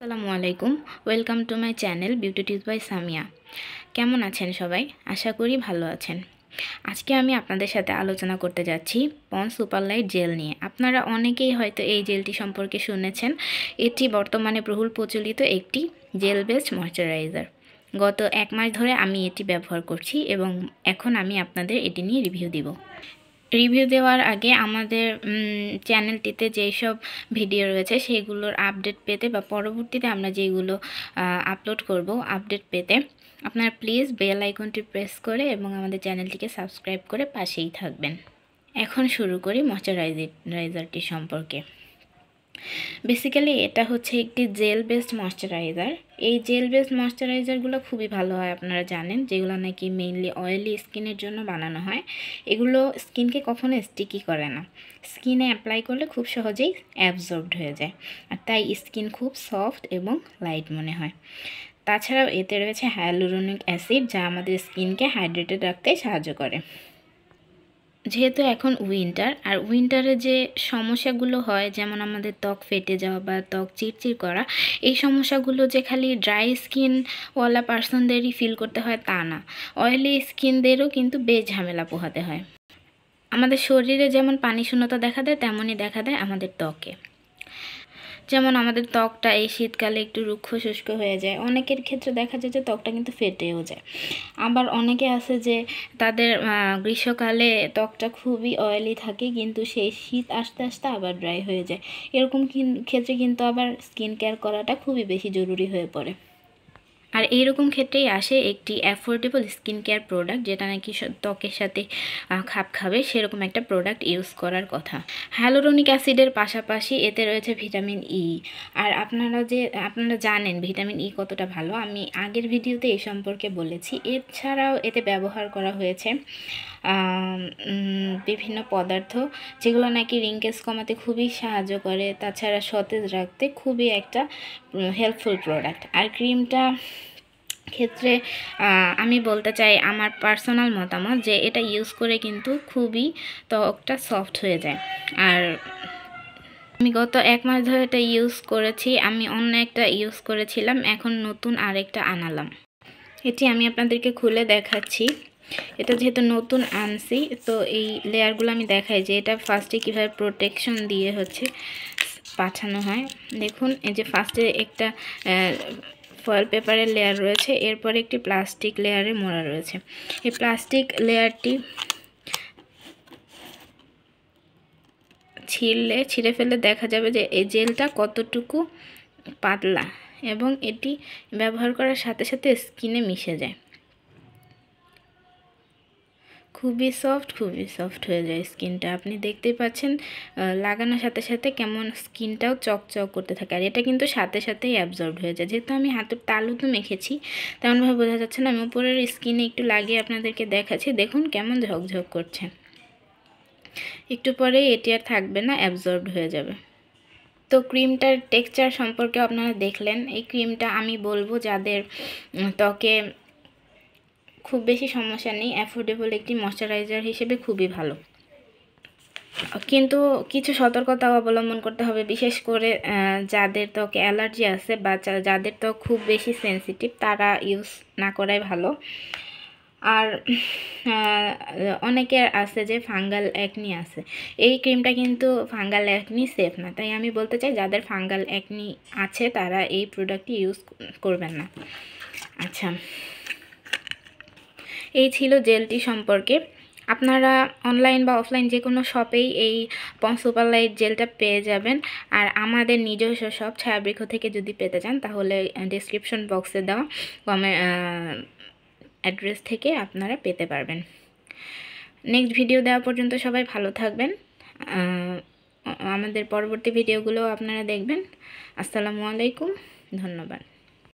আসসালামু আলাইকুম, welcome to my channel beauty tips by Samia. কেমন আছেন সবাই? আশা করি ভালো আছেন। আজকে আমি আপনাদের সাথে আলোচনা করতে যাচ্ছি পন্ডস সুপার লাইট জেল নিয়ে। আপনারা অনেকেই হয়তো এই জেলটি সম্পর্কে শুনেছেন। এটি বর্তমানে বহুল প্রচলিত একটি জেল বেসড ময়শ্চারাইজার। গত 1 মাস ধরে আমি এটি ব্যবহার করছি এবং এখন আমি আপনাদের এটি নিয়ে রিভিউ দিব। রিভিউ দেওয়ার আগে আমাদের চ্যানেলটিতে যেসব ভিডিও রয়েছে সেগুলোর আপডেট পেতে বা পরবর্তীতে আমরা যেগুলো আপলোড করব আপডেট পেতে আপনারা প্লিজ বেল আইকনটি প্রেস করে এবং আমাদের চ্যানেলটিকে সাবস্ক্রাইব করে পাশেই থাকবেন। এখন শুরু করি ময়শ্চারাইজারটি সম্পর্কে। বেসিক্যালি এটা হচ্ছে একটি জেল বেসড ময়শ্চারাইজার। এই জেল বেসড ময়শ্চারাইজারগুলো খুবই ভালো হয়, আপনারা জানেন, যেগুলো নাকি মেইনলি অয়েলি স্কিনের জন্য বানানো হয়। এগুলো স্কিনকে কখনো স্টিকি করে না, স্কিনে অ্যাপ্লাই করলে খুব সহজেই অ্যাবজর্বড হয়ে যায়, আর তাই স্কিন খুব সফট এবং লাইট মনে হয়। তাছাড়াও এতে রয়েছে হাইলুরোনিক অ্যাসিড, যা আমাদের স্কিনকে হাইড্রেটেড রাখতে সাহায্য করে। যেহেতু এখন উইন্টার, আর উইন্টারে যে সমস্যাগুলো হয়, যেমন আমাদের ত্বক ফেটে যাওয়া বা ত্বক চিরচির করা, এই সমস্যাগুলো যে খালি ড্রাই স্কিনওয়ালা পার্সনদেরই ফিল করতে হয় তা না, অয়েলি স্কিনদেরও কিন্তু বেশ ঝামেলা পোহাতে হয়। আমাদের শরীরে যেমন পানি শূন্যতা দেখা দেয়, তেমনই দেখা দেয় আমাদের ত্বকে। যেমন আমাদের ত্বকটা এই শীতকালে একটু রুক্ষ শুষ্ক হয়ে যায়, অনেকের ক্ষেত্রে দেখা যায় যে ত্বকটা কিন্তু ফেটেও যায়। আবার অনেকে আছে যে তাদের গ্রীষ্মকালে ত্বকটা খুবই অয়েলি থাকে, কিন্তু সেই শীত আসতে আসতে আবার ড্রাই হয়ে যায়। এরকম ক্ষেত্রে কিন্তু আবার স্কিন কেয়ার করাটা খুবই বেশি জরুরি হয়ে পড়ে। আর এইরকম ক্ষেত্রেই আসে একটি অ্যাফোর্ডেবল স্কিন কেয়ার প্রোডাক্ট, যেটা নাকি ত্বকের সাথে খাপ খাবে, সেরকম একটা প্রোডাক্ট ইউজ করার কথা। হ্যালুরোনিক অ্যাসিডের পাশাপাশি এতে রয়েছে ভিটামিন ই। আর আপনারা জানেন ভিটামিন ই কতটা ভালো, আমি আগের ভিডিওতে এই সম্পর্কে বলেছি। এছাড়াও এতে ব্যবহার করা হয়েছে বিভিন্ন পদার্থ, যেগুলো নাকি রিঙ্কেলস কমাতে খুবই সাহায্য করে, তাছাড়া সতেজ রাখতে খুবই একটা হেল্পফুল প্রোডাক্ট। আর ক্রিমটা ক্ষেত্রে আমি বলতে চাই আমার পার্সোনাল মতামত যে এটা ইউজ করে কিন্তু খুবই ত্বকটা সফট হয়ে যায়। আর আমি গত 1 মাস ধরে এটা ইউজ করেছি। আমি অন্য একটা ইউজ করেছিলাম, এখন নতুন আরেকটা আনালাম। এটি আমি আপনাদেরকে খুলে দেখাচ্ছি। এটা যেহেতু নতুন আনছি, তো এই লেয়ারগুলো আমি দেখাই যে এটা ফার্স্টে কীভাবে প্রোটেকশন দিয়ে হচ্ছে পাঠানো হয়। দেখুন, এই যে ফার্স্টে একটা ফয়েল পেপারের লেয়ার রয়েছে, এরপরে একটি প্লাস্টিক লেয়ারে মোড়া রয়েছে। এই প্লাস্টিক লেয়ারটি ছিঁড়ে ফেলে দেখা যাবে যে এই জেলটা কতটুকু পাতলা, এবং এটি ব্যবহার করার সাথে সাথে স্কিনে মিশে যায়। খুবই সফট হয়ে যায় স্কিনটা। আপনি দেখতেই পাচ্ছেন লাগানোর সাথে সাথে কেমন স্কিনটাও চকচক করতে থাকে, আর এটা কিন্তু সাথে সাথেই অ্যাবজর্ব হয়ে যায়। যেহেতু আমি হাতের তালুতে মেখেছি, তেমনভাবে বোঝা যাচ্ছে না। আমি উপরের স্কিনে একটু লাগিয়ে আপনাদেরকে দেখাচ্ছি, দেখুন কেমন ঝকঝক করছে। একটু পরে এটি আর থাকবে না, অ্যাবজর্ব হয়ে যাবে। তো ক্রিমটার টেক্সচার সম্পর্কে আপনারা দেখলেন। এই ক্রিমটা আমি বলবো যাদের ত্বকে খুব বেশি সমস্যা নেই, অ্যাফোর্ডেবল একটি ময়শ্চারাইজার হিসেবে খুবই ভালো। কিন্তু কিছু সতর্কতা অবলম্বন করতে হবে, বিশেষ করে যাদের ত্বকে অ্যালার্জি আছে বা যাদের ত্বক খুব বেশি সেনসিটিভ, তারা ইউজ না করাই ভালো। আর অনেকের আছে যে ফাঙ্গাল অ্যাকনি আছে, এই ক্রিমটা কিন্তু ফাঙ্গাল অ্যাকনি সেফ না। তাই আমি বলতে চাই যাদের ফাঙ্গাল অ্যাকনি আছে তারা এই প্রোডাক্টটি ইউজ করবেন না। আচ্ছা, এই ছিল জেলটি সম্পর্কে। আপনারা অনলাইন বা অফলাইন যে কোনো শপেই এই পন্ডস সুপার লাইট জেলটা পেয়ে যাবেন। আর আমাদের নিজস্ব শপ ছায়াবৃক্ষ থেকে যদি পেতে চান, তাহলে ডেসক্রিপশন বক্সে দেওয়া অ্যাড্রেস থেকে আপনারা পেতে পারবেন। নেক্সট ভিডিও দেওয়া পর্যন্ত সবাই ভালো থাকবেন। আমাদের পরবর্তী ভিডিওগুলো আপনারা দেখবেন। আসসালামু আলাইকুম, ধন্যবাদ।